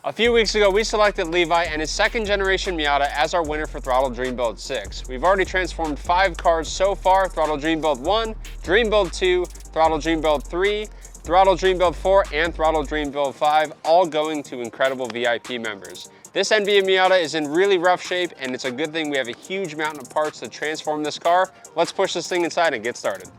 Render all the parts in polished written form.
A few weeks ago, we selected Levi and his second generation Miata as our winner for Throttle Dream Build 6. We've already transformed 5 cars so far: Throttle Dream Build 1, Dream Build 2, Throttle Dream Build 3, Throttle Dream Build 4, and Throttle Dream Build 5, all going to incredible VIP members. This NVIDIA Miata is in really rough shape, and it's a good thing we have a huge mountain of parts to transform this car. Let's push this thing inside and get started.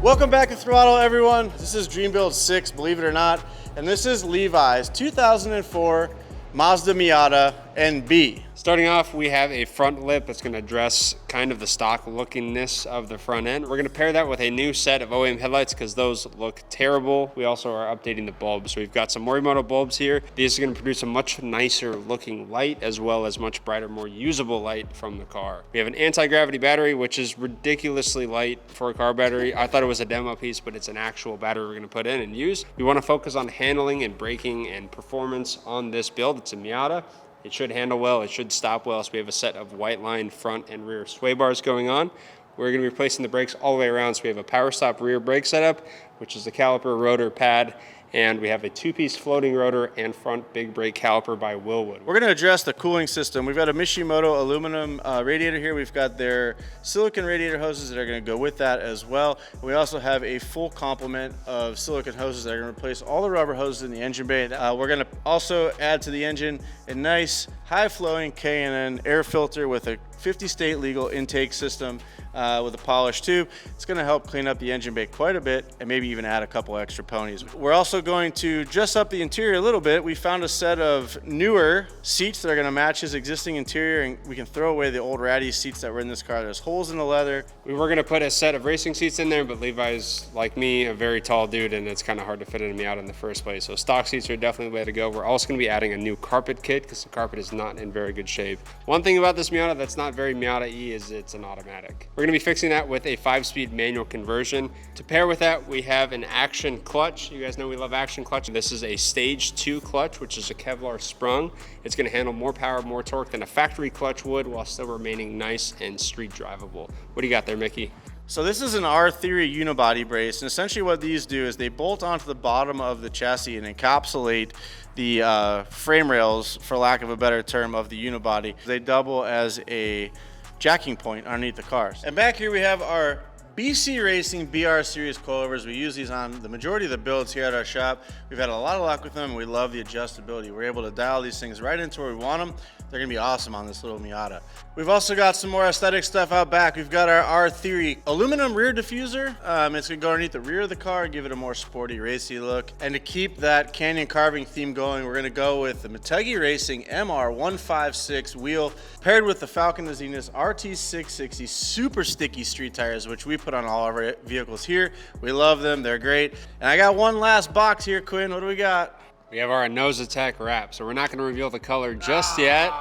Welcome back to Throttle, everyone. This is Dream Build 6, believe it or not, and this is Levi's 2004 Mazda Miata NB. Starting off, we have a front lip that's going to address kind of the stock lookingness of the front end. We're going to pair that with a new set of OEM headlights because those look terrible. We also are updating the bulbs. So we've got some Morimoto bulbs here. These are going to produce a much nicer looking light as well as much brighter, more usable light from the car. We have an anti-gravity battery, which is ridiculously light for a car battery. I thought it was a demo piece, but it's an actual battery we're going to put in and use. We want to focus on handling and braking and performance on this build. It's a Miata. It should handle well, it should stop well, so we have a set of white line front and rear sway bars going on. We're going to be replacing the brakes all the way around, so we have a power stop rear brake setup, which is the caliper, rotor, pad, and we have a 2-piece floating rotor and front big brake caliper by Willwood. We're going to address the cooling system. We've got a Mishimoto aluminum radiator here. We've got their silicon radiator hoses that are going to go with that as well. We also have a full complement of silicon hoses that are going to replace all the rubber hoses in the engine bay. We're going to also add to the engine a nice high-flowing K&N air filter with a 50 state legal intake system with a polished tube. It's going to help clean up the engine bay quite a bit and maybe even add a couple extra ponies. We're also going to dress up the interior a little bit. We found a set of newer seats that are going to match his existing interior, and we can throw away the old ratty seats that were in this car. There's holes in the leather. We were going to put a set of racing seats in there, but Levi's, like me, a very tall dude, and it's kind of hard to fit in a Miata in the first place. So stock seats are definitely the way to go. We're also going to be adding a new carpet kit because the carpet is not in very good shape. One thing about this Miata that's not very Miata-y is it's an automatic. We're going to be fixing that with a 5-speed manual conversion. To pair with that, we have an action clutch. You guys know we love action clutch. This is a stage 2 clutch, which is a Kevlar sprung. It's going to handle more power, more torque than a factory clutch would while still remaining nice and street drivable. What do you got there, Mickey? So this is an R-Theory unibody brace, and essentially what these do is they bolt onto the bottom of the chassis and encapsulate the frame rails, for lack of a better term, of the unibody. They double as a jacking point underneath the cars. And back here we have our BC Racing BR Series coilovers. We use these on the majority of the builds here at our shop. We've had a lot of luck with them, and we love the adjustability. We're able to dial these things right into where we want them. They're gonna be awesome on this little Miata. We've also got some more aesthetic stuff out back. We've got our R-Theory aluminum rear diffuser. It's gonna go underneath the rear of the car and give it a more sporty, racy look. And to keep that canyon carving theme going, we're gonna go with the Motegi Racing MR156 wheel paired with the Falcon Zenith RT660 super sticky street tires, which we put on all of our vehicles here. We love them, they're great. And I got one last box here, Quinn. What do we got? We have our nose attack wrap, so we're not going to reveal the color just yet.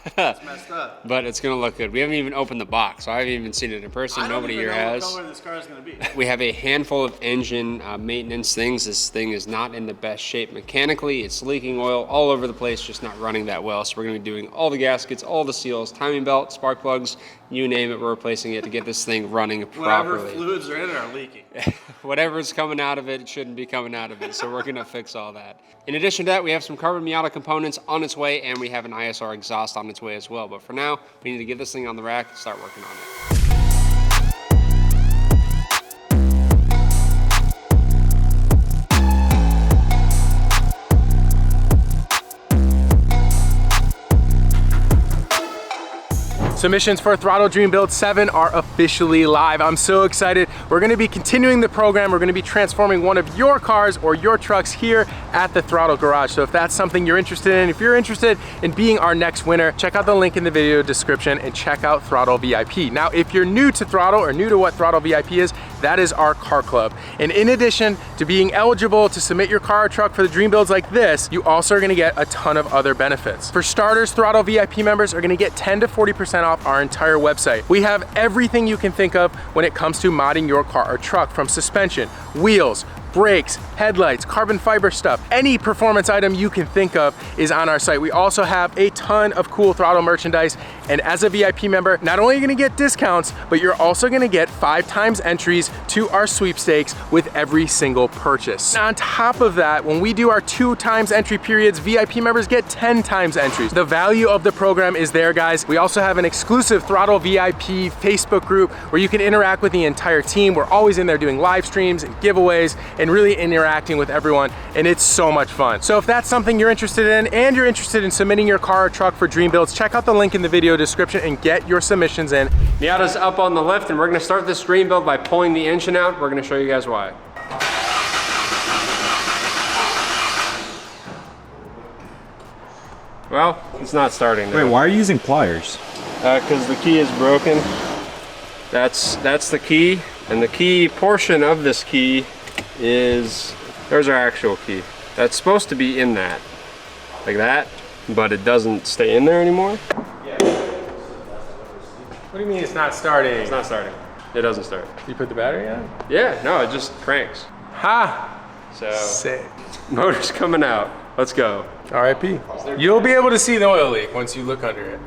It's messed up. But it's going to look good. We haven't even opened the box, so I haven't even seen it in person. Nobody here has. I don't even know what color this car is going to be. We have a handful of engine maintenance things. This thing is not in the best shape mechanically. It's leaking oil all over the place, just not running that well. So we're going to be doing all the gaskets, all the seals, timing belt, spark plugs, you name it, we're replacing it to get this thing running properly. Whatever fluids are in it are leaking. Whatever's coming out of it shouldn't be coming out of it, so we're gonna fix all that. In addition to that, we have some carbon Miata components on its way, and we have an ISR exhaust on its way as well. But for now, we need to get this thing on the rack and start working on it. Submissions for Throttle Dream Build 7 are officially live. I'm so excited. We're gonna be continuing the program. We're gonna be transforming one of your cars or your trucks here at the Throttle Garage. So if that's something you're interested in, if you're interested in being our next winner, check out the link in the video description and check out throtlVIP. Now, if you're new to Throttle or new to what throtlVIP is, that is our car club. And in addition to being eligible to submit your car or truck for the dream builds like this, you also are gonna get a ton of other benefits. For starters, Throttle VIP members are gonna get 10 to 40% off our entire website. We have everything you can think of when it comes to modding your car or truck, from suspension, wheels, brakes, headlights, carbon fiber stuff. Any performance item you can think of is on our site. We also have a ton of cool Throttle merchandise. And as a VIP member, not only are you gonna get discounts, but you're also gonna get 5 times entries to our sweepstakes with every single purchase. On top of that, when we do our 2 times entry periods, VIP members get 10 times entries. The value of the program is there, guys. We also have an exclusive Throttle VIP Facebook group where you can interact with the entire team. We're always in there doing live streams and giveaways and really interacting with everyone, and it's so much fun. So if that's something you're interested in and you're interested in submitting your car or truck for dream builds, check out the link in the video description and get your submissions in. Miata's up on the lift, and we're gonna start this dream build by pulling the engine out. We're gonna show you guys why. Well, it's not starting now. Wait, why are you using pliers? Because the key is broken. That's the key, and the key portion of this key is, there's our actual key. That's supposed to be in that, like that, but it doesn't stay in there anymore. What do you mean it's not starting? It's not starting. It doesn't start. You put the battery on? Yeah, no, it just cranks. Ha! So, Sick. motor's coming out. Let's go. RIP. You'll be able to see the oil leak once you look under it.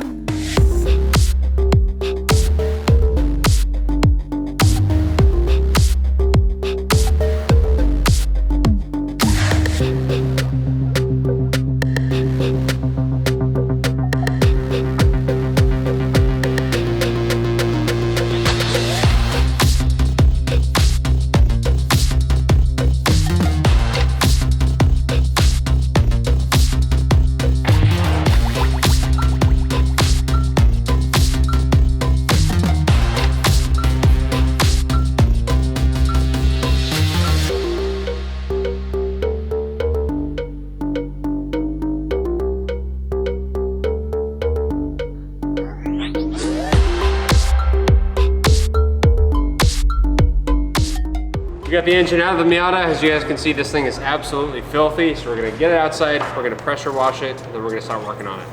We got the engine out of the Miata. As you guys can see, this thing is absolutely filthy. So we're gonna get it outside, we're gonna pressure wash it, and then we're gonna start working on it.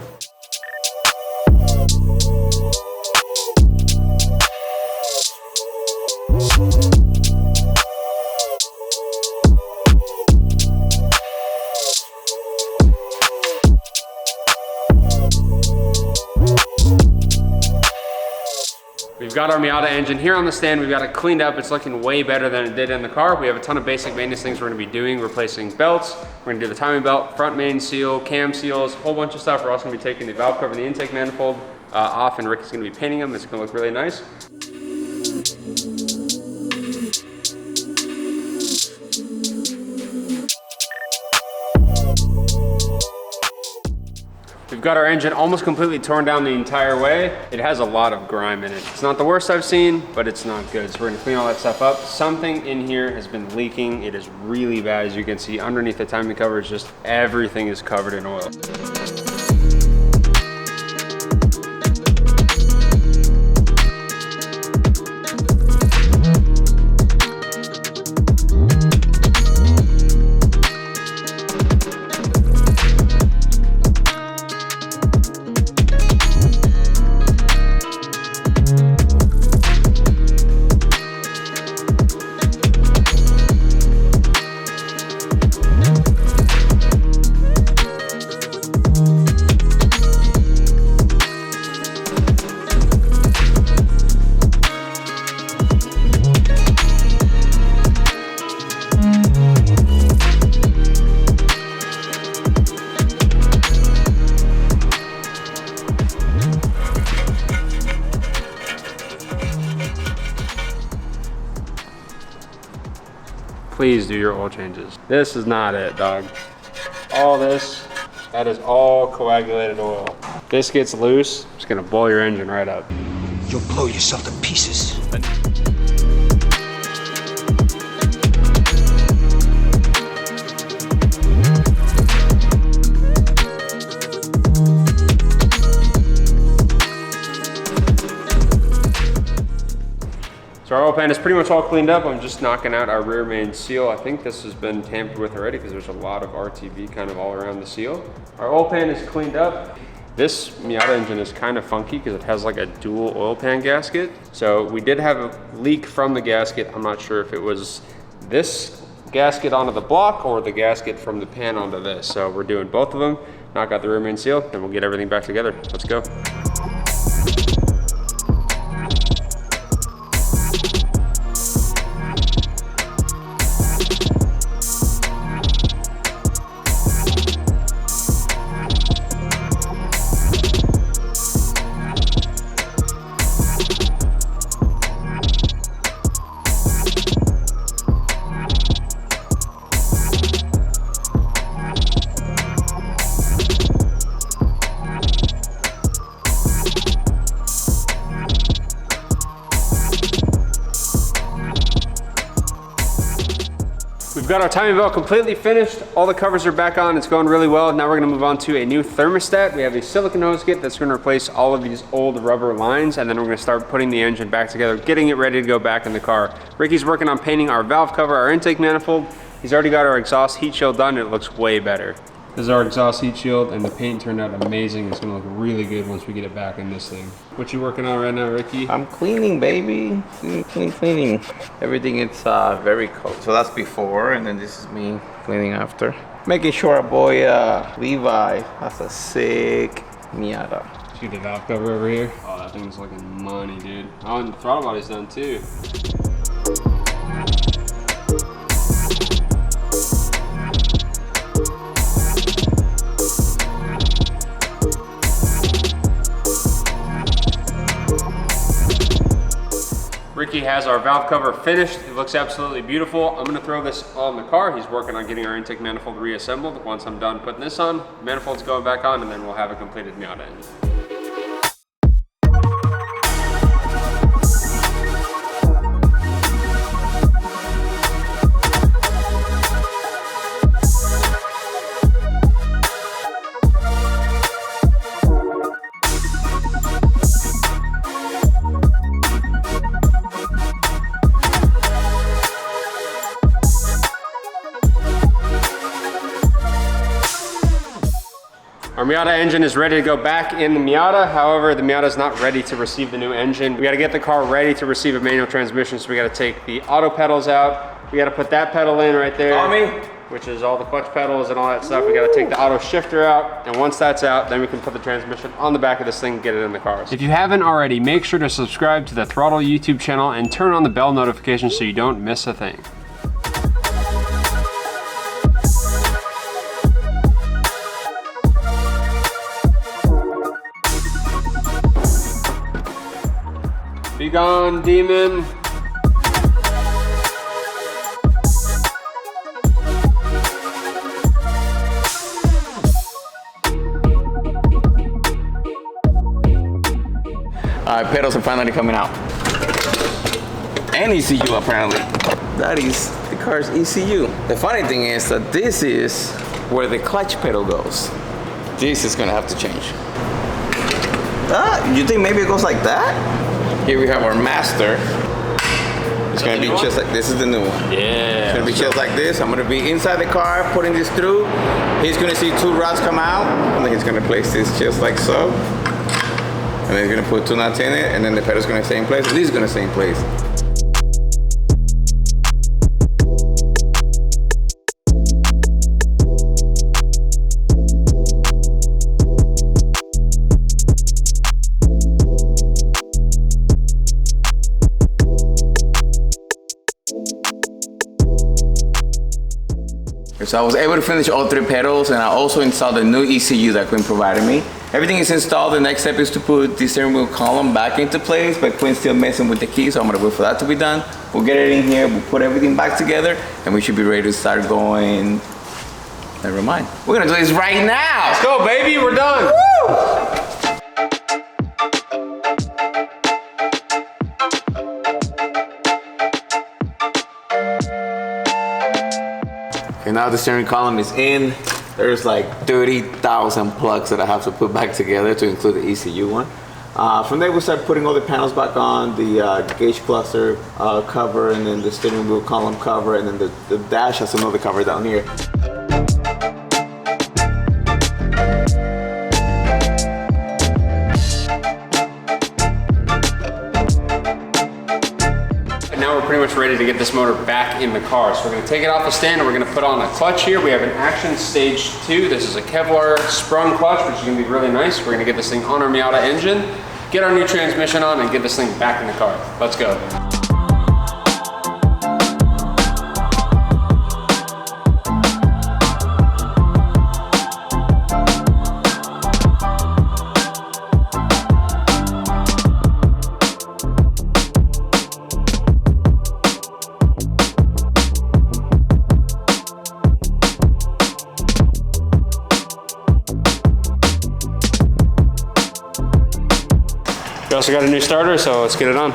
We've got our Miata engine here on the stand. We've got it cleaned up. It's looking way better than it did in the car. We have a ton of basic maintenance things we're gonna be doing, replacing belts. We're gonna do the timing belt, front main seal, cam seals, a whole bunch of stuff. We're also gonna be taking the valve cover and the intake manifold off, and Rick is gonna be painting them. It's gonna look really nice. We've got our engine almost completely torn down the entire way. It has a lot of grime in it. It's not the worst I've seen, but it's not good. So we're gonna clean all that stuff up. Something in here has been leaking. It is really bad. As you can see, underneath the timing cover, it's just everything is covered in oil. Please do your oil changes. This is not it, dog. All this, that is all coagulated oil. this gets loose, it's gonna blow your engine right up. You'll blow yourself to pieces. So our oil pan is pretty much all cleaned up. I'm just knocking out our rear main seal. I think this has been tampered with already because there's a lot of RTV kind of all around the seal. Our oil pan is cleaned up. This Miata engine is kind of funky because it has like a dual oil pan gasket. So we did have a leak from the gasket. I'm not sure if it was this gasket onto the block or the gasket from the pan onto this. So we're doing both of them. Knock out the rear main seal and we'll get everything back together. Let's go. We've got our timing belt completely finished. All the covers are back on. It's going really well. Now we're gonna move on to a new thermostat. We have a silicone hose kit that's gonna replace all of these old rubber lines, and then we're gonna start putting the engine back together, getting it ready to go back in the car. Ricky's working on painting our valve cover, our intake manifold. He's already got our exhaust heat shield done, and it looks way better. This is our exhaust heat shield, and the paint turned out amazing. It's gonna look really good once we get it back in this thing. What you working on right now, Ricky? I'm cleaning, baby. Cleaning. Everything is very cold. So that's before, and then this is me cleaning after. Making sure our boy Levi has a sick Miata. See the valve cover over here? Oh, that thing's looking money, dude. Oh, and the throttle body's done too. Ricky has our valve cover finished. It looks absolutely beautiful. I'm gonna throw this on the car. He's working on getting our intake manifold reassembled. Once I'm done putting this on, the manifold's going back on, and then we'll have a completed Miata engine. Our Miata engine is ready to go back in the Miata. However, the Miata is not ready to receive the new engine. We gotta get the car ready to receive a manual transmission, so we gotta take the auto pedals out. We gotta put that pedal in right there, which is all the clutch pedals and all that stuff. We gotta take the auto shifter out, and once that's out, then we can put the transmission on the back of this thing and get it in the car. If you haven't already, make sure to subscribe to the Throtl YouTube channel and turn on the bell notification so you don't miss a thing. Be gone, demon. Alright, pedals are finally coming out. And ECU apparently. That is the car's ECU. The funny thing is that this is where the clutch pedal goes. This is gonna have to change. You think maybe it goes like that? Here we have our master. It's gonna be just like, this is the new one. Yeah. It's gonna be just like this. I'm gonna be inside the car, putting this through. He's gonna see two rods come out, and then he's gonna place this just like so. And then he's gonna put two nuts in it, and then the pedal's gonna stay in place. This is gonna stay in place. So I was able to finish all three pedals, and I also installed the new ECU that Quinn provided me. Everything is installed. The next step is to put the steering wheel column back into place, but Quinn's still messing with the key, so I'm gonna wait for that to be done. We'll get it in here, we'll put everything back together, and we should be ready to start going. Never mind. We're gonna do this right now. Let's go, baby, we're done. Woo! now the steering column is in. There's like 30,000 plugs that I have to put back together to include the ECU one. From there we start putting all the panels back on, the gauge cluster cover, and then the steering wheel column cover, and then the dash has another cover down here. Now we're pretty much ready to get this motor back in the car. So we're gonna take it off the stand and we're gonna put on a clutch here. We have an Action Stage 2. This is a Kevlar sprung clutch, which is gonna be really nice. We're gonna get this thing on our Miata engine, get our new transmission on, and get this thing back in the car. Let's go. We also got a new starter, so let's get it on.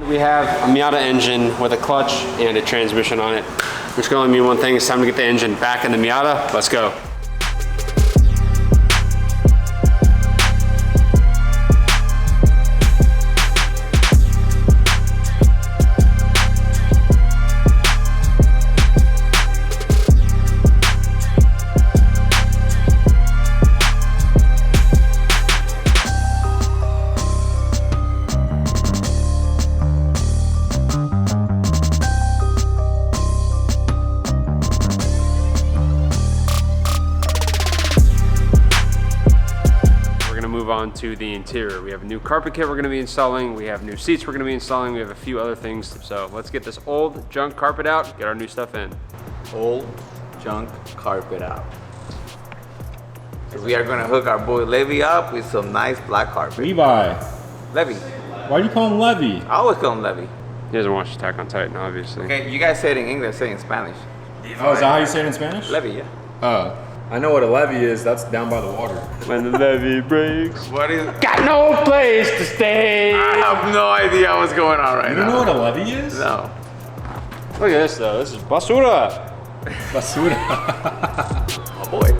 We have a Miata engine with a clutch and a transmission on it, which can only mean one thing. It's time to get the engine back in the Miata. Let's go. On to the interior. We have a new carpet kit we're going to be installing, we have new seats we're going to be installing, we have a few other things. So let's get this old junk carpet out, get our new stuff in. Old junk carpet out. So we are gonna hook our boy Levi up with some nice black carpet. Levi. Levi. Why do you call him Levy? I always call him Levi. He doesn't watch Attack on Titan, obviously. Okay, you guys say it in English, say it in Spanish. Oh, is that how you say it in Spanish? Levi, yeah. Oh, I know what a levee is. That's down by the water. When the levee breaks. What is? Got no place to stay. I have no idea what's going on right You now. don't know what a levee is? No. Look at this though. This is basura. Basura. Oh boy.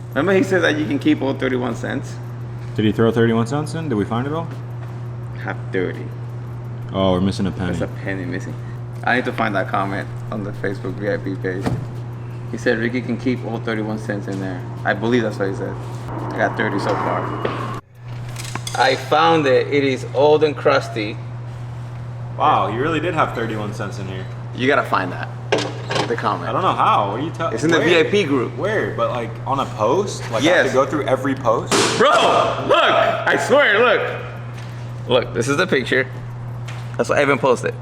Remember he said that you can keep all 31 cents? Did he throw 31 cents in? Did we find it all? Have 30. Oh, we're missing a penny. There's a penny missing. I need to find that comment on the Facebook VIP page. He said Ricky can keep all 31 cents in there. I believe that's what he said. I got 30 so far. I found it. It is old and crusty. Wow, you really did have 31 cents in here. You gotta find that. The comment. I don't know how. What are you telling? It's in the VIP group. Where? But like on a post? Like Yes. I have to go through every post? Bro, look! I swear, look! Look, this is the picture. That's what Evan posted.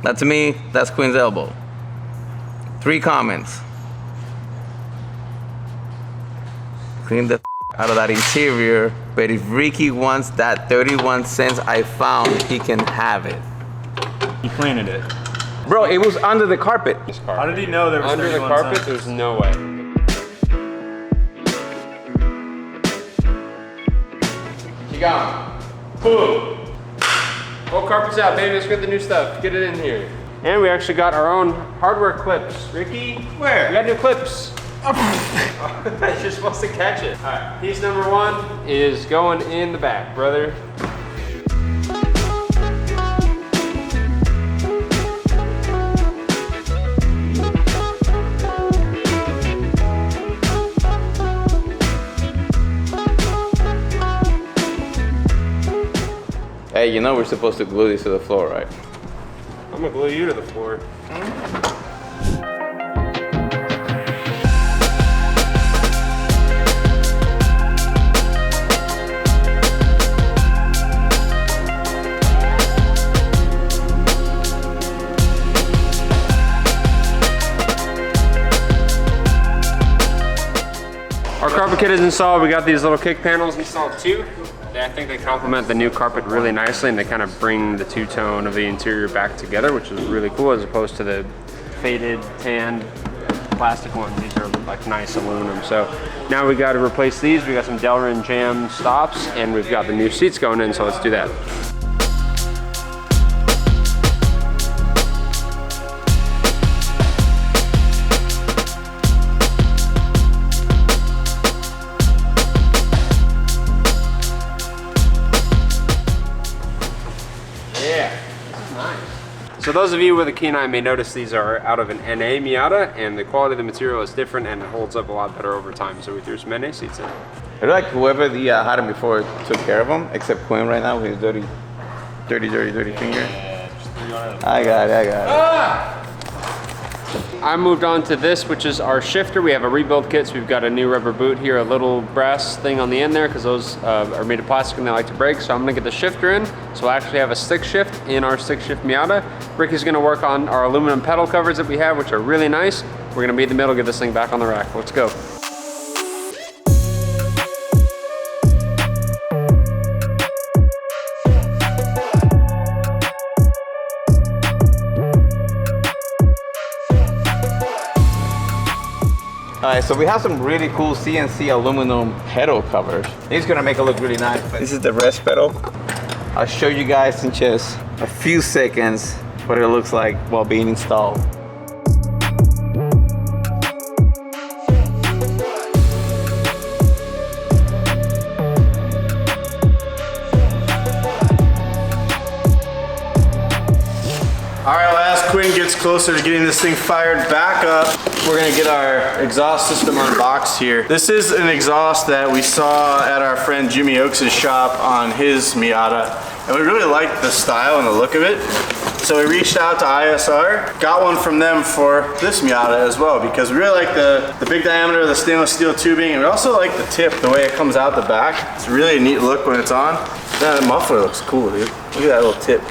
That to me, that's Quinn's elbow. 3 comments. Clean the out of that interior, but if Ricky wants that 31 cents I found, he can have it. He planted it. Bro, it was under the carpet. How did he know there was Under the 31 carpet? cents? There's no way. You got him. Boom. Whole carpet's out, baby. Let's get the new stuff. Get it in here. And we actually got our own hardware clips. Ricky? Where? We got new clips. You're supposed to catch it. All right. Piece number 1 is going in the back, brother. Hey, you know we're supposed to glue this to the floor, right? I'm gonna glue you to the floor. Our carpet kit is installed. We got these little kick panels installed too. I think they complement the new carpet really nicely, and they kind of bring the two-tone of the interior back together, which is really cool, as opposed to the faded, tanned plastic ones. These are like nice aluminum. So now we got to replace these. We got some Delrin Jam stops, and we've got the new seats going in, so let's do that. So those of you with a keen eye may notice these are out of an NA Miata, and the quality of the material is different and it holds up a lot better over time. So we threw some NA seats in. I feel like whoever had him before took care of him, except Quinn right now with his dirty finger. I got it. I moved on to this, which is our shifter. We have a rebuild kit, so we've got a new rubber boot here, a little brass thing on the end there, because those are made of plastic and they like to break. So I'm gonna get the shifter in. So we'll actually have a stick shift in our stick shift Miata. Ricky's gonna work on our aluminum pedal covers that we have, which are really nice. We're gonna meet in the middle, get this thing back on the rack. Let's go. Alright, so we have some really cool CNC aluminum pedal covers. These gonna make it look really nice. This is the rest pedal. I'll show you guys in just a few seconds what it looks like while being installed. All right, well, as Quinn gets closer to getting this thing fired back up, we're gonna get our exhaust system unboxed here. This is an exhaust that we saw at our friend Jimmy Oaks' shop on his Miata, and we really liked the style and the look of it. So we reached out to ISR, got one from them for this Miata as well, because we really like the big diameter of the stainless steel tubing, and we also like the tip, the way it comes out the back. It's really a neat look when it's on. That muffler looks cool, dude. Look at that little tip.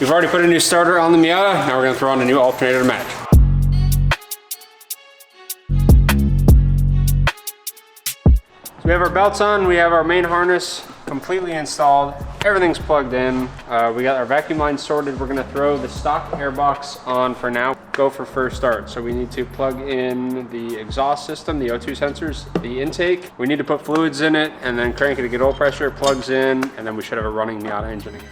We've already put a new starter on the Miata. Now we're gonna throw on a new alternator to match. So we have our belts on, we have our main harness completely installed. Everything's plugged in. We got our vacuum line sorted. We're gonna throw the stock airbox on for now. Go for first start. So we need to plug in the exhaust system, the O2 sensors, the intake. We need to put fluids in it and then crank it to get oil pressure, plugs in, and then we should have a running Miata engine again.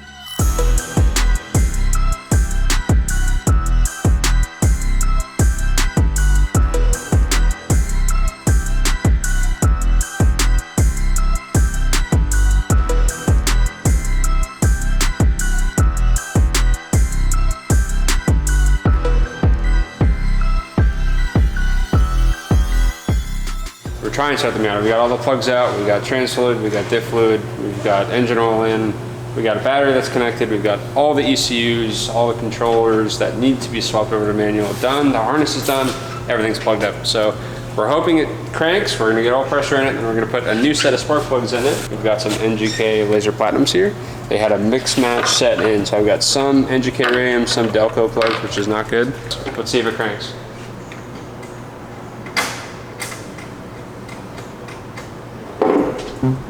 We're trying to start the Miata. We got all the plugs out, we got trans fluid, we got diff fluid, we've got engine oil in, we got a battery that's connected, we've got all the ECUs, all the controllers that need to be swapped over to manual done, the harness is done, everything's plugged up. So we're hoping it cranks, we're gonna get all pressure in it, and we're gonna put a new set of spark plugs in it. We've got some NGK laser platinums here. They had a mix match set in, so I've got some NGK RAM, some Delco plugs, which is not good. Let's see if it cranks.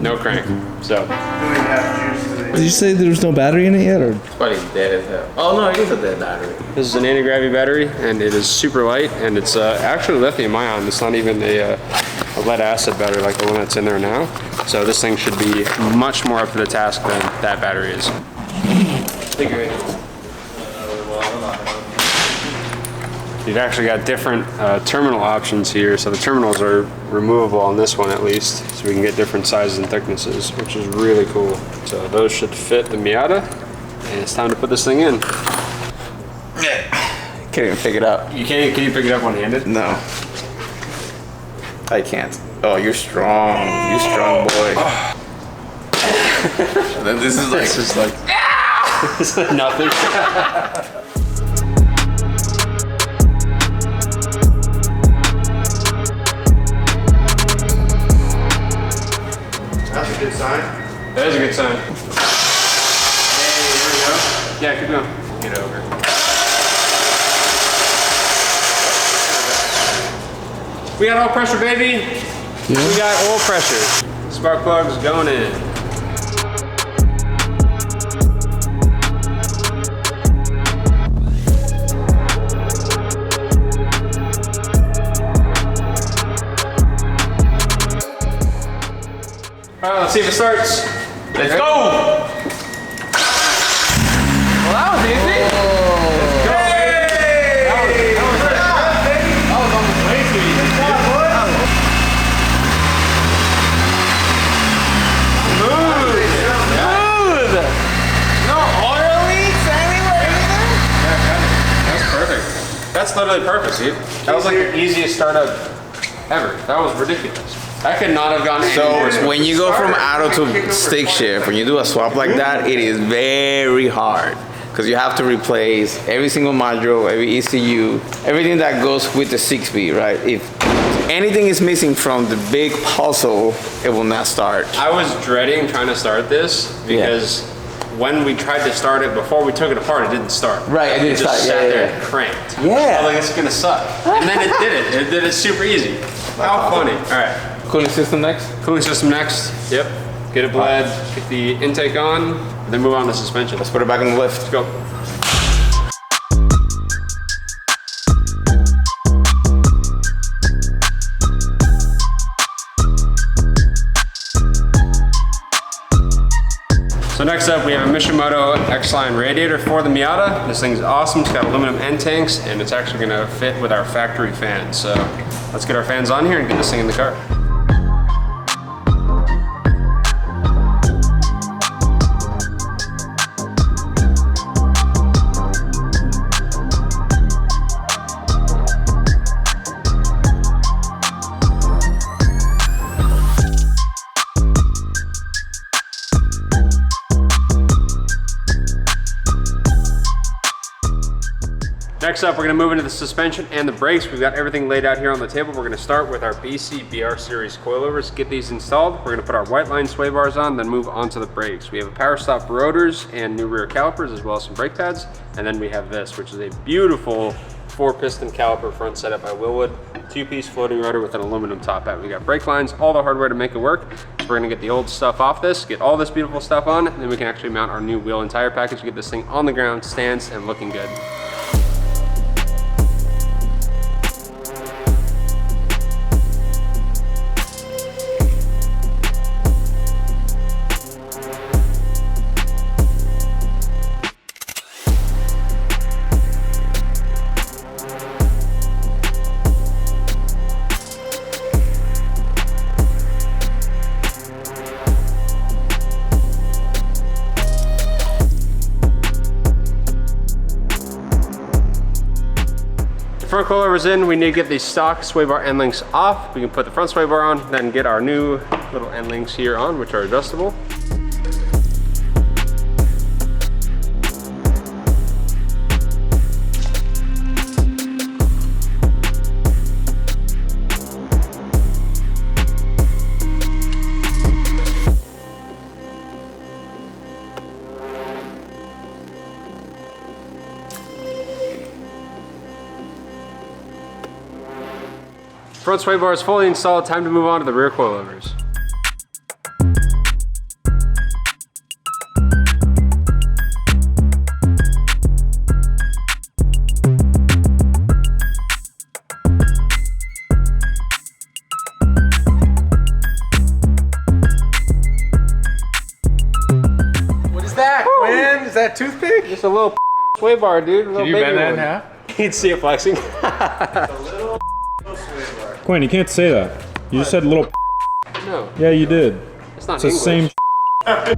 No crank, so. Did you say there was no battery in it yet, or? It's probably dead as hell. Oh no, it is a dead battery. This is an anti-gravity battery, and it is super light, and it's actually lithium ion. It's not even a lead acid battery like the one that's in there now. So this thing should be much more up to the task than that battery is. You've actually got different terminal options here. So the terminals are removable on this one at least, so we can get different sizes and thicknesses, which is really cool. So those should fit the Miata, and it's time to put this thing in. Can't even pick it up. You can't, can you pick it up one-handed? No. I can't. Oh, you're strong. You strong boy. And then this is like... This is like... It's like nothing. That's a good sign. That is a good sign. Hey, here we go. Yeah, keep going. Get over. We got oil pressure, baby. Yeah. We got oil pressure. Spark plugs going in. All right, let's see if it starts. Let's go! Well, that was easy. Let's go, baby. That was almost way too easy. Smooth. No oil leaks anywhere either? Yeah, that's perfect. That's literally perfect, dude. That was like the easiest startup ever. That was ridiculous. I could not have gone any more. So when you go from auto to stick shift, when you do a swap like that, it is very hard because you have to replace every single module, every ECU, everything that goes with the 6-speed, right? If anything is missing from the big puzzle, it will not start. I was dreading trying to start this because when we tried to start it before we took it apart, it didn't start. Right, it didn't just start. sat there and cranked. Yeah. I was like, it's gonna suck. And then it did it. It did it super easy. How funny. All right. Cooling system next? Cooling system next. Yep. Get it bled, get the intake on, and then move on to suspension. Let's put it back on the lift. Let's go. So next up, we have a Mishimoto X-Line radiator for the Miata. This thing's awesome. It's got aluminum end tanks, and it's actually gonna fit with our factory fans. So let's get our fans on here and get this thing in the car. Next up, we're gonna move into the suspension and the brakes. We've got everything laid out here on the table. We're gonna start with our BC BR Series coilovers, get these installed. We're gonna put our white line sway bars on, then move on to the brakes. We have a power stop rotors and new rear calipers, as well as some brake pads. And then we have this, which is a beautiful 4-piston caliper front setup by Wilwood. 2-piece floating rotor with an aluminum top hat. We got brake lines, all the hardware to make it work. So we're gonna get the old stuff off this, get all this beautiful stuff on, and then we can actually mount our new wheel and tire package, get this thing on the ground, stands, and looking good. Front coilovers in, we need to get the stock sway bar end links off. We can put the front sway bar on, then get our new little end links here on, which are adjustable. Front sway bar is fully installed, time to move on to the rear coilovers. What is that, Quinn? Is that toothpick? Just a little sway bar, dude. Did you bend that in half? You'd see it flexing. Quinn, you can't say that. You just said little. No. Yeah, you did. It's not It's the English. same.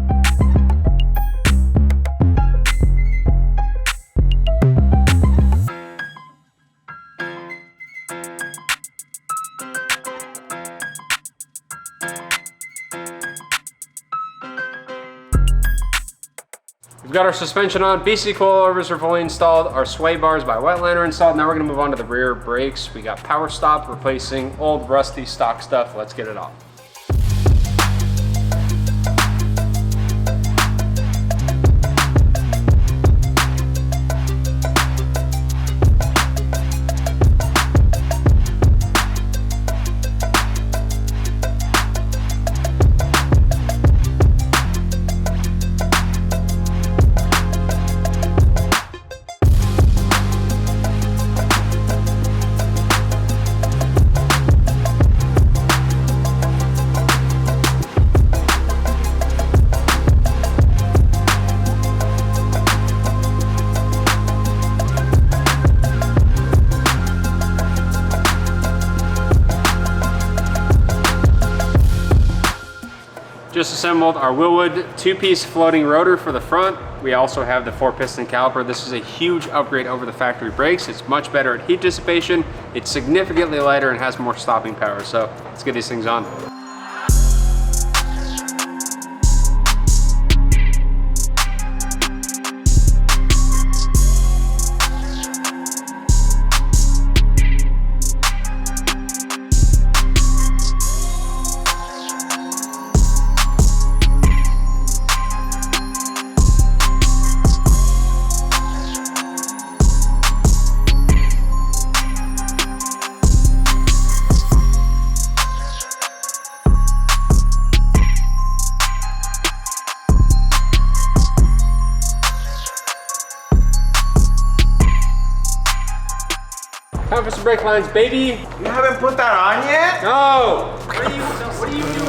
We've got our suspension on, BC coilovers are fully installed, our sway bars by Wetland are installed. Now we're gonna move on to the rear brakes. We got power stop, replacing old rusty stock stuff. Let's get it off. disassembled our Willwood 2-piece floating rotor for the front. We also have the 4-piston caliper. This is a huge upgrade over the factory brakes. It's much better at heat dissipation. It's significantly lighter and has more stopping power. So let's get these things on. Time for some brake lines, baby. You haven't put that on yet? No. What are you doing?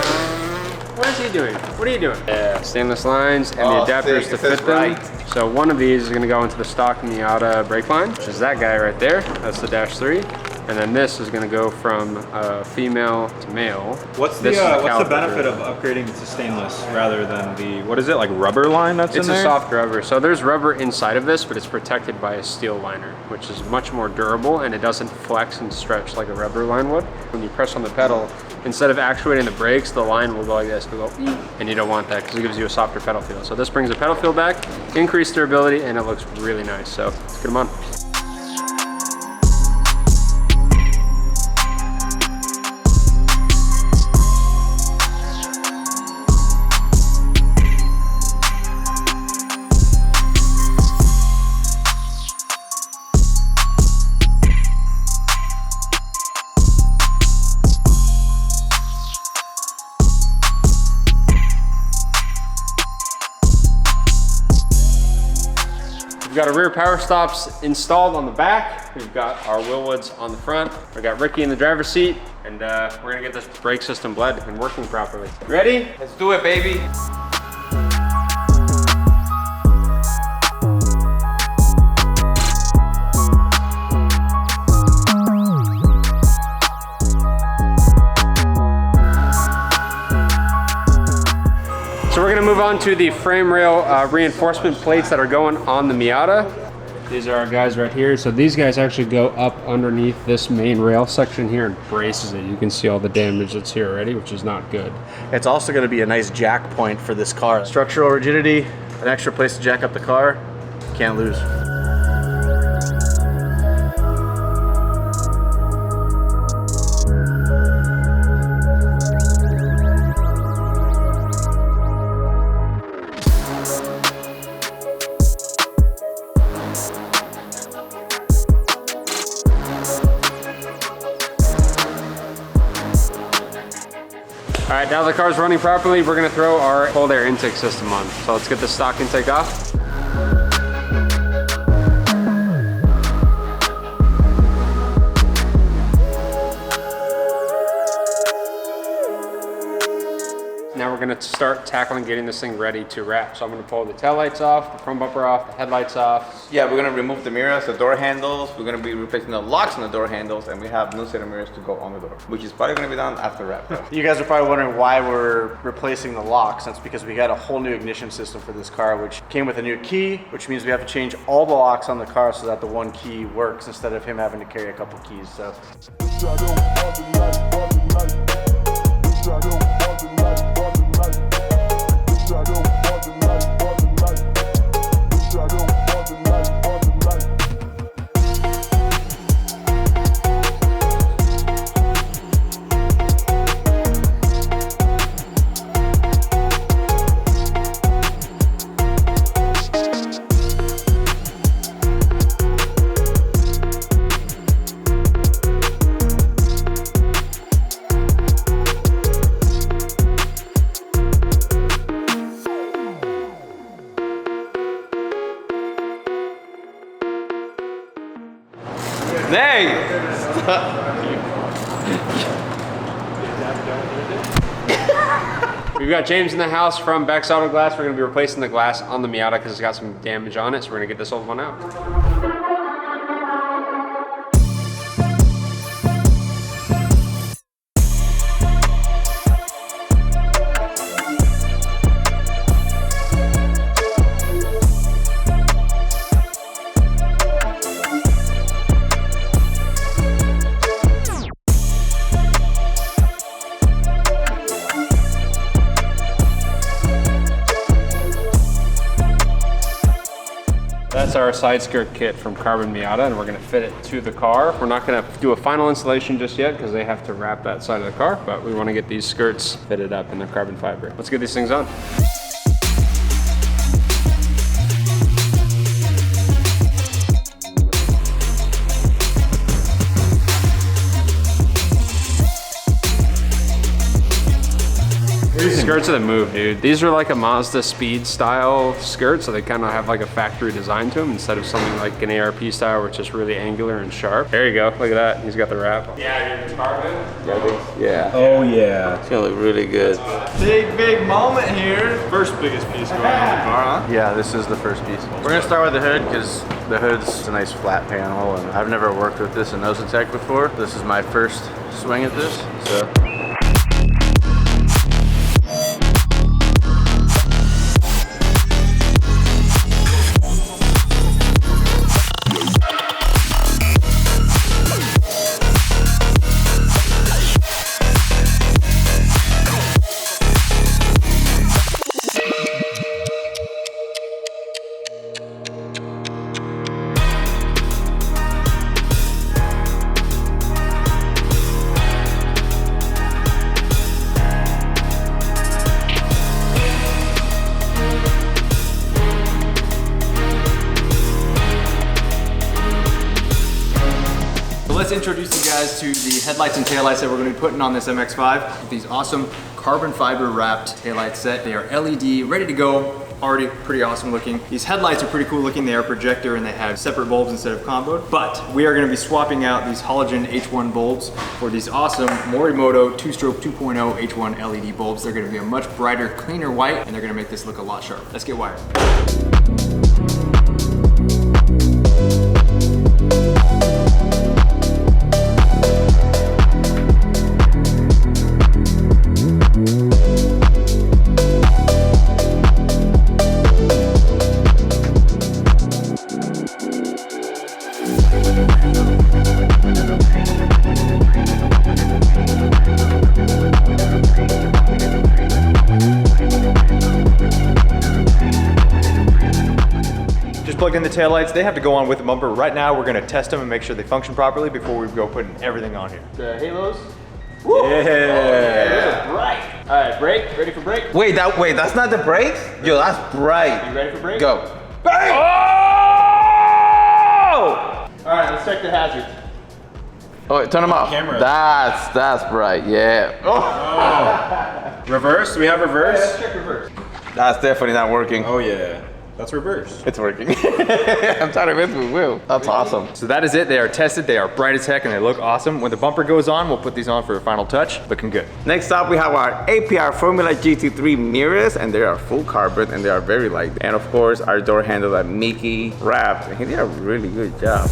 What is he doing? What are you doing? Yeah, stainless lines and the adapters to fit them. So one of these is going to go into the stock Miata brake line, which is that guy right there. That's the Dash 3. And then this is going to go from female to male. What's the benefit of upgrading to stainless rather than the, what is it, like rubber line that's in there? It's a soft rubber. So there's rubber inside of this, but it's protected by a steel liner, which is much more durable and it doesn't flex and stretch like a rubber line would. When you press on the pedal, instead of actuating the brakes, the line will go like this, will go, and you don't want that because it gives you a softer pedal feel. So this brings the pedal feel back, increased durability, and it looks really nice. So let's get them on. We've got our rear power stops installed on the back. We've got our Willwoods on the front. We've got Ricky in the driver's seat, and we're gonna get this brake system bled and working properly. Ready? Let's do it, baby. So we're gonna move on to the frame rail reinforcement plates that are going on the Miata. These are our guys right here. So these guys actually go up underneath this main rail section here and braces it. You can see all the damage that's here already, which is not good. It's also going to be a nice jack point for this car. Structural rigidity, an extra place to jack up the car, can't lose. All right, now the car's running properly, we're gonna throw our cold air intake system on. So let's get the stock intake off. Now we're gonna start tackling getting this thing ready to wrap. So I'm gonna pull the tail lights off, the front bumper off, the headlights off. Yeah, we're gonna remove the mirrors, the door handles. We're gonna be replacing the locks on the door handles, and we have new set of mirrors to go on the door, which is probably gonna be done after wrap. You guys are probably wondering why we're replacing the locks. That's because we got a whole new ignition system for this car, which came with a new key, which means we have to change all the locks on the car so that the one key works instead of him having to carry a couple keys. So. Dang! We've got James in the house from Beck's Auto Glass. We're gonna be replacing the glass on the Miata because it's got some damage on it. So we're gonna get this old one out. That's our side skirt kit from Carbon Miata, and we're gonna fit it to the car. We're not gonna do a final installation just yet because they have to wrap that side of the car, but we wanna get these skirts fitted up in the carbon fiber. Let's get these things on. These skirts are the move, dude. These are like a Mazda Speed style skirt, so they kind of have like a factory design to them instead of something like an ARP style, which is really angular and sharp. There you go, look at that. He's got the wrap. Yeah, dude, it's carbon. Yeah. Oh yeah. It's gonna look really good. Big moment here. First biggest piece going on the car, huh? Yeah, this is the first piece. We're gonna start with the hood because the hood's a nice flat panel, and I've never worked with this in Nosatech before. This is my first swing at this, so. Let's introduce you guys to the headlights and taillights that we're going to be putting on this MX-5. With these awesome carbon fiber wrapped taillight set. They are LED, ready to go. Already pretty awesome looking. These headlights are pretty cool looking. They are projector and they have separate bulbs instead of comboed. But we are going to be swapping out these halogen H1 bulbs for these awesome Morimoto 2-stroke 2.0 H1 LED bulbs. They're going to be a much brighter, cleaner white, and they're going to make this look a lot sharper. Let's get wired. Plug in the taillights. They have to go on with the bumper. Right now, we're gonna test them and make sure they function properly before we go putting everything on here. The halos. Woo! Yeah. Those are bright. All right, brake. Ready for brake? Wait, that's not the brakes? Yo, that's bright. You ready for brake? Go. Bang! Oh! All right, let's check the hazards. Oh, wait, turn them off. Camera. That's bright, yeah. Oh. Reverse? Do we have reverse? Let's check reverse. That's definitely not working. Oh yeah. That's reverse. It's working. I'm trying to mess with Will. That's awesome. So that is it. They are tested. They are bright as heck and they look awesome. When the bumper goes on, we'll put these on for a final touch. Looking good. Next up, we have our APR Formula GT3 mirrors, and they are full carbon and they are very light. And of course, our door handle that Mickey wrapped. And he did a really good job.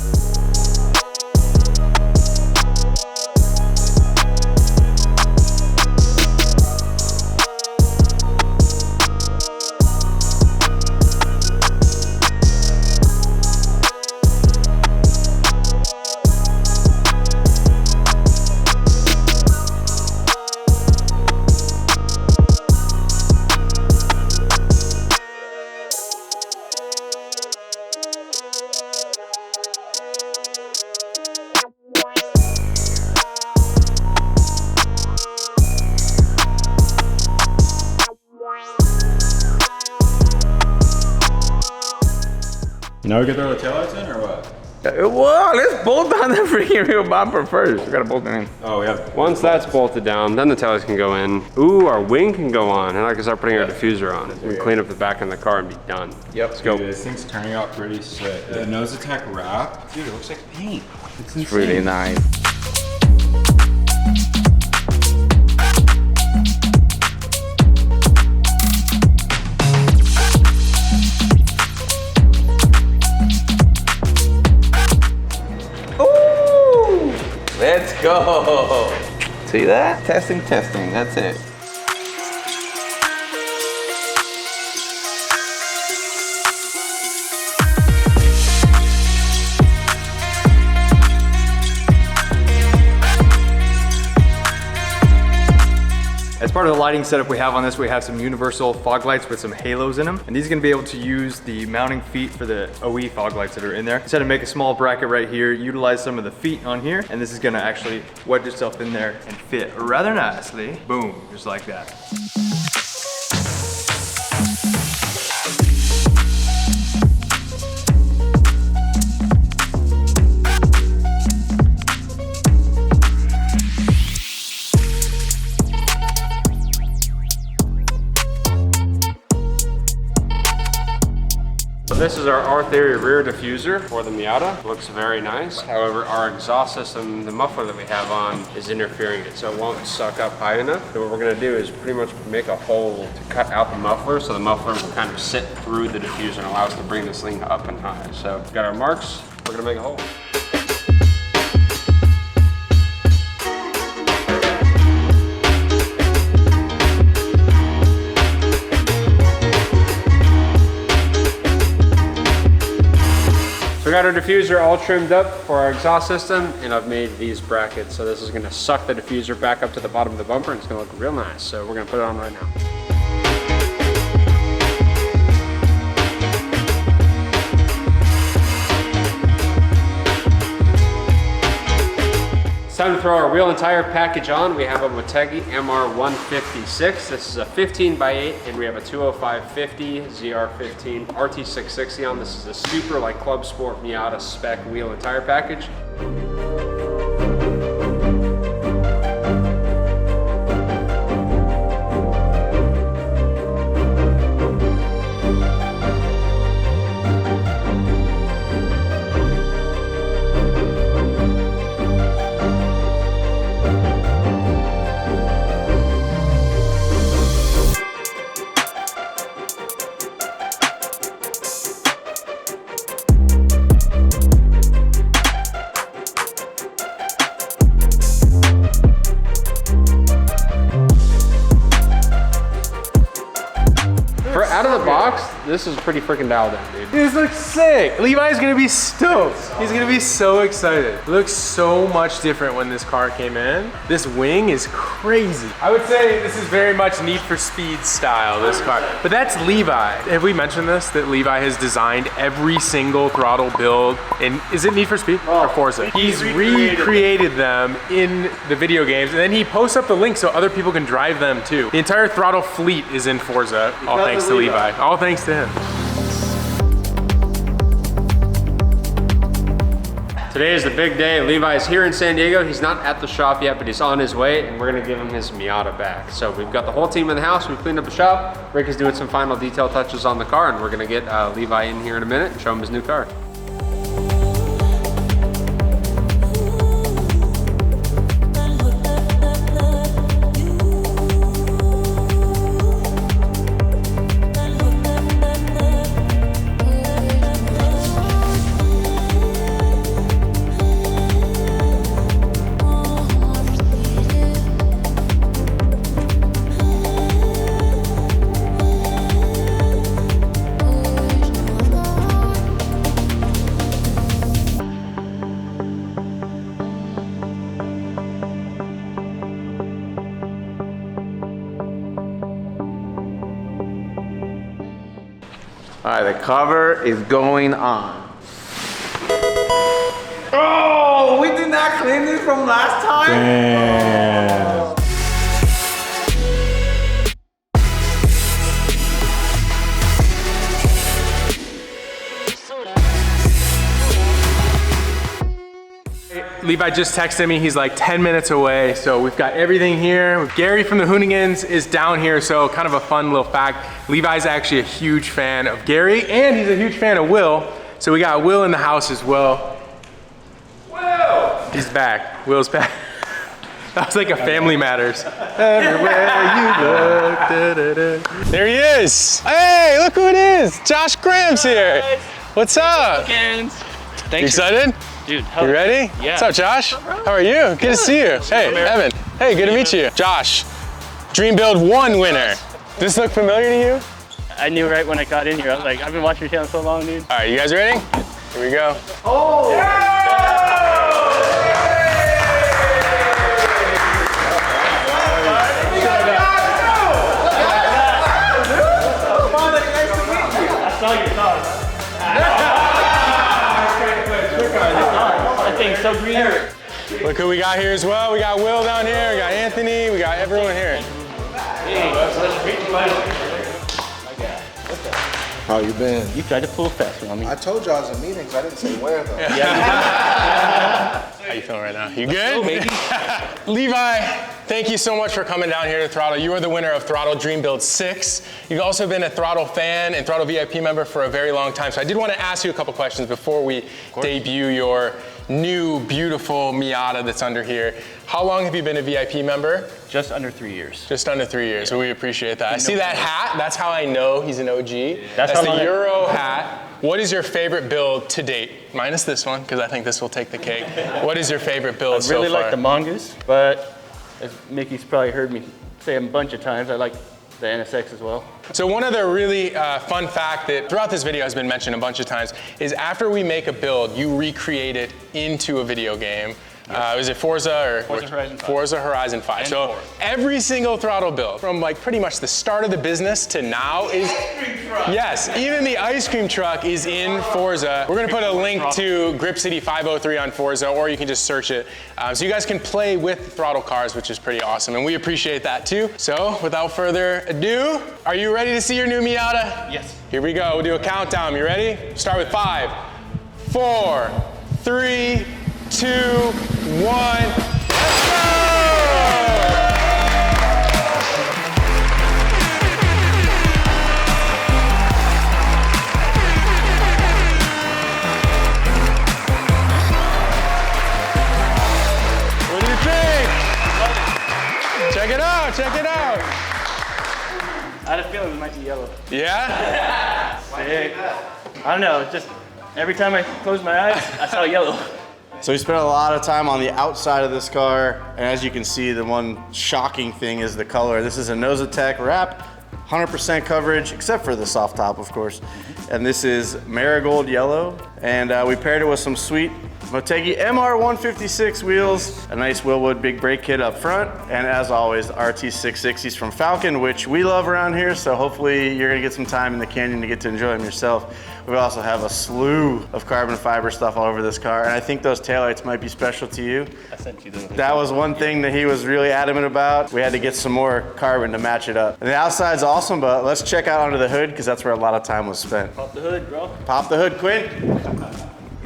Now we can throw the taillights in or what? Well, let's bolt down the freaking rear bumper first. We gotta bolt it in. Oh, yeah. Once that's bolted down, then the taillights can go in. Ooh, our wing can go on, and I can start putting our diffuser on. We clean up the back of the car and be done. Yep. Let's go. Dude, this thing's turning out pretty sick. The Nosatech wrap, dude, it looks like paint. It's insane. Really nice. Let's go. See that? Testing, that's it. As As part of the lighting setup we have on this, we have some universal fog lights with some halos in them. And these are gonna be able to use the mounting feet for the OE fog lights that are in there. Instead of make a small bracket right here, utilize some of the feet on here, and this is gonna actually wedge itself in there and fit rather nicely. Boom, just like that. This is our R-Theory rear diffuser for the Miata. Looks very nice. However, our exhaust system, the muffler that we have on, is interfering it, so it won't suck up high enough. So what we're gonna do is pretty much make a hole to cut out the muffler, so the muffler will kind of sit through the diffuser and allow us to bring this thing up and high. So we've got our marks, we're gonna make a hole. We got our diffuser all trimmed up for our exhaust system, and I've made these brackets. So this is gonna suck the diffuser back up to the bottom of the bumper, and it's gonna look real nice. So we're gonna put it on right now. It's time to throw our wheel and tire package on. We have a Motegi MR156. This is a 15x8, and we have a 205/50 ZR15 RT660 on. This is a super like Club Sport Miata spec wheel and tire package. Out of the box, this is pretty freaking dialed in, dude. This looks sick. Levi's gonna be stoked. He's gonna be so excited. It looks so much different when this car came in. This wing is crazy. I would say this is very much Need for Speed style, this car. But that's Levi. Have we mentioned this? That Levi has designed every single throttle build. And is it Need for Speed or Forza? He's recreated them in the video games, and then he posts up the link so other people can drive them too. The entire throttle fleet is in Forza, all thanks to Levi. All thanks to him. Today is the big day. Levi is here in San Diego. He's not at the shop yet, but he's on his way, and we're gonna give him his Miata back. So we've got the whole team in the house. We've cleaned up the shop. Rick is doing some final detail touches on the car, and we're gonna get Levi in here in a minute and show him his new car. All right, the cover is going on. Oh, we did not clean this from last time? Damn. Levi just texted me, he's like 10 minutes away, so we've got everything here. Gary from the Hoonigans is down here, so kind of a fun little fact. Levi's actually a huge fan of Gary, and he's a huge fan of Will, so we got Will in the house as well. Will! He's back, Will's back. That was like a Family Matters. Everywhere you look, da, da, da. There he is. Hey, look who it is. Josh Graham's here. What's up? Thanks. You excited? Dude, you ready? Yeah. What's up, Josh? How are you? Good to see you. Hey, Evan. Hey, good to meet you. Josh, Dream Build 1 winner. Does this look familiar to you? I knew right when I got in here. I was like, I've been watching your channel so long, dude. All right, you guys ready? Here we go. Oh! Yeah! That thing's so green. Look who we got here as well. We got Will down here, we got Anthony, we got everyone here. How you been? You tried to pull fast on me. I told you I was in meetings. I didn't say where though. How you feeling right now? You good? Levi, thank you so much for coming down here to Throttle. You are the winner of Throttle Dream Build 6. You've also been a Throttle fan and throtlVIP member for a very long time. So I did want to ask you a couple questions before we debut your new, beautiful Miata that's under here. How long have you been a VIP member? Just under 3 years. Just under 3 years, so we appreciate that. I see that hat, that's how I know he's an OG. That's the Euro hat. What is your favorite build to date? Minus this one, because I think this will take the cake. What is your favorite build so far? I really like the Mongoose, but as Mickey's probably heard me say a bunch of times, I like the NSX as well. So one other really fun fact that throughout this video has been mentioned a bunch of times is after we make a build, you recreate it into a video game. Is it Forza or? Forza Horizon 5. Forza Horizon 5. And so 4. every single Throttle build, from like pretty much the start of the business to now is, yes, even the ice cream truck is in Forza. We're gonna put a link to Grip City 503 on Forza, or you can just search it. So you guys can play with Throttle cars, which is pretty awesome, and we appreciate that too. So without further ado, are you ready to see your new Miata? Yes. Here we go, we'll do a countdown. You ready? Start with 5, 4, 3, 2, 1, let's go! What do you think? Check it out, check it out. I had a feeling it might be yellow. Yeah? Sick. I don't know, just every time I closed my eyes, I saw yellow. So we spent a lot of time on the outside of this car, and as you can see, the one shocking thing is the color. This is a Nosatec wrap, 100% coverage, except for the soft top, of course. And this is marigold yellow, and we paired it with some sweet Motegi MR156 wheels, a nice Willwood big brake kit up front, and as always, the RT660s from Falcon, which we love around here, so hopefully you're gonna get some time in the canyon to get to enjoy them yourself. We also have a slew of carbon fiber stuff all over this car, and I think those taillights might be special to you. I sent you those. That was one thing that he was really adamant about. We had to get some more carbon to match it up. And the outside's awesome, but let's check out under the hood, because that's where a lot of time was spent. Pop the hood, bro. Pop the hood, Quinn.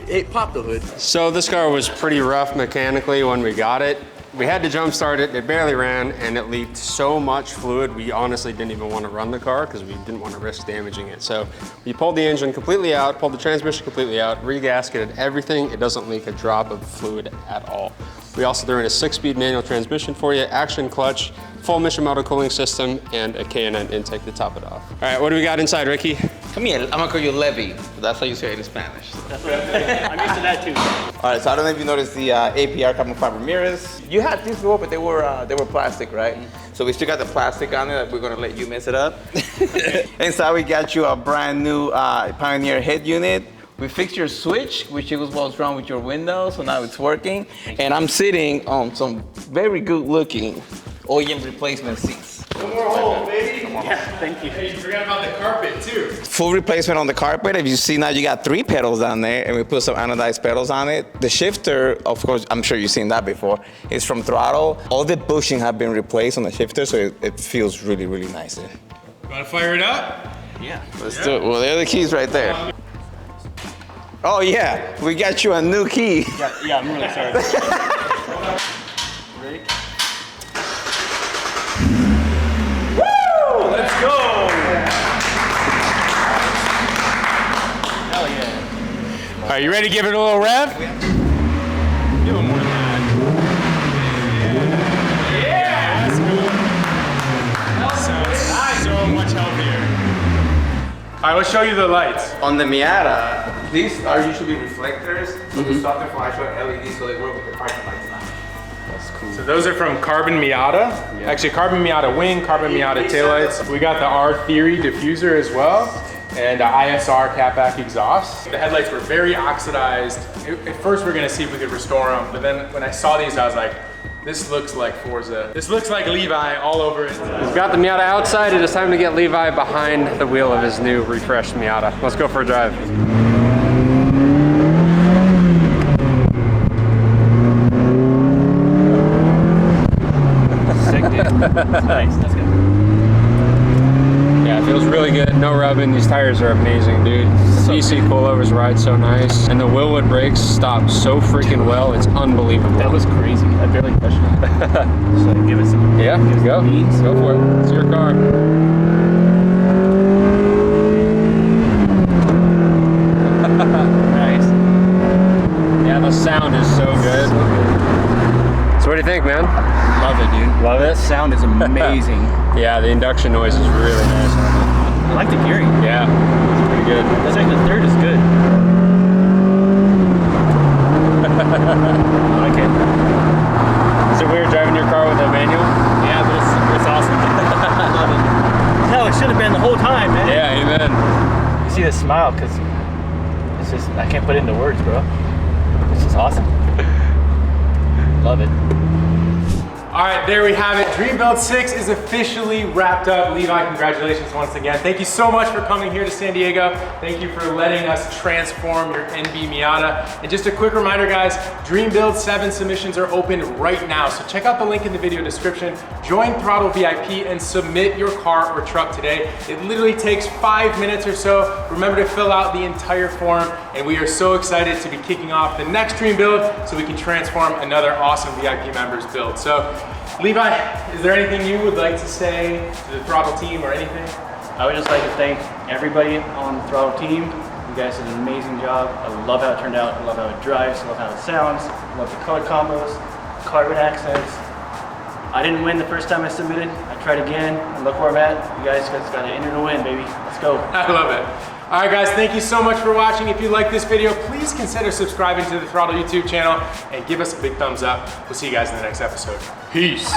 Hey, pop the hood. So this car was pretty rough mechanically when we got it. We had to jump start it, it barely ran, and it leaked so much fluid, we honestly didn't even want to run the car because we didn't want to risk damaging it. So we pulled the engine completely out, pulled the transmission completely out, regasketed everything. It doesn't leak a drop of fluid at all. We also threw in a 6-speed manual transmission for you, action clutch, full mission motor cooling system, and a K&N intake to top it off. All right, what do we got inside, Ricky? Come here, I'm gonna call you Levi. That's how you say it in Spanish. That's what I'm used to that too. All right, so I don't know if you noticed the APR carbon fiber mirrors. You had these before, but they were plastic, right? So we still got the plastic on it. We're gonna let you mess it up. Inside we got you a brand new Pioneer head unit. We fixed your switch, which was what was wrong with your window, so now it's working. And I'm sitting on some very good looking OEM replacement seats. One more hole, baby. Yeah, thank you. Hey, you forgot about the carpet too. Full replacement on the carpet. If you see now, you got 3 pedals down there, and we put some anodized pedals on it. The shifter, of course, I'm sure you've seen that before, is from Throttle. All the bushing have been replaced on the shifter, so it feels really, really nice. You wanna fire it up? Yeah. Let's do it. Well, there are the keys right there. Oh yeah, we got you a new key. Yeah, I'm really sorry. Ready? Woo! Let's go! Hell yeah. All right, you ready to give it a little rev? Give it more than that. Yeah! That's good. So much healthier. All right, let's show you the lights. On the Miata, these are usually reflectors. So the software flash on LEDs, so they work with the parking lights now. That's cool. So those are from Carbon Miata. Yeah. Actually, Carbon Miata wing, Carbon Miata taillights. We got the R-Theory diffuser as well, and ISR catback exhaust. The headlights were very oxidized. At first, we were gonna see if we could restore them, but then when I saw these, I was like, This looks like Forza. This looks like Levi all over it. We've got the Miata outside. It is time to get Levi behind the wheel of his new refreshed Miata. Let's go for a drive. Sick, dude. Nice, that's good. Yeah, it feels really good. No rubbing. These tires are amazing, dude. DC coilovers ride so nice. And the Willwood brakes stop so freaking well. It's unbelievable. That was crazy. I barely touched it. So give it some. Yeah, go. Go for it. It's your car. Nice. Yeah, the sound is so good. So what do you think, man? Love it, dude. Love it? Sound is amazing. Yeah, the induction noise is really nice on it. I like the gearing. Yeah, it's pretty good. The second and third is good. I like it. Is it weird driving your car with a manual? Yeah, but it's awesome. I love it. That's how it should have been the whole time, man. Yeah, amen. You see the smile, because it's just, I can't put it into words, bro. It's just awesome. Love it. All right, there we have it. Dream Build 6 is officially wrapped up. Levi, congratulations once again. Thank you so much for coming here to San Diego. Thank you for letting us transform your NB Miata. And just a quick reminder, guys, Dream Build 7 submissions are open right now. So check out the link in the video description. Join throtlVIP and submit your car or truck today. It literally takes 5 minutes or so. Remember to fill out the entire form. And we are so excited to be kicking off the next Dream Build so we can transform another awesome VIP members build. So Levi, is there anything you would like to say to the Throtl team or anything? I would just like to thank everybody on the Throtl team. You guys did an amazing job. I love how it turned out. I love how it drives. I love how it sounds. I love the color combos, carbon accents. I didn't win the first time I submitted. I tried again, and look where I'm at. You guys got to enter to win, baby. Let's go. I love it. All right, guys, thank you so much for watching. If you like this video, please consider subscribing to the Throtl YouTube channel and give us a big thumbs up. We'll see you guys in the next episode. Peace.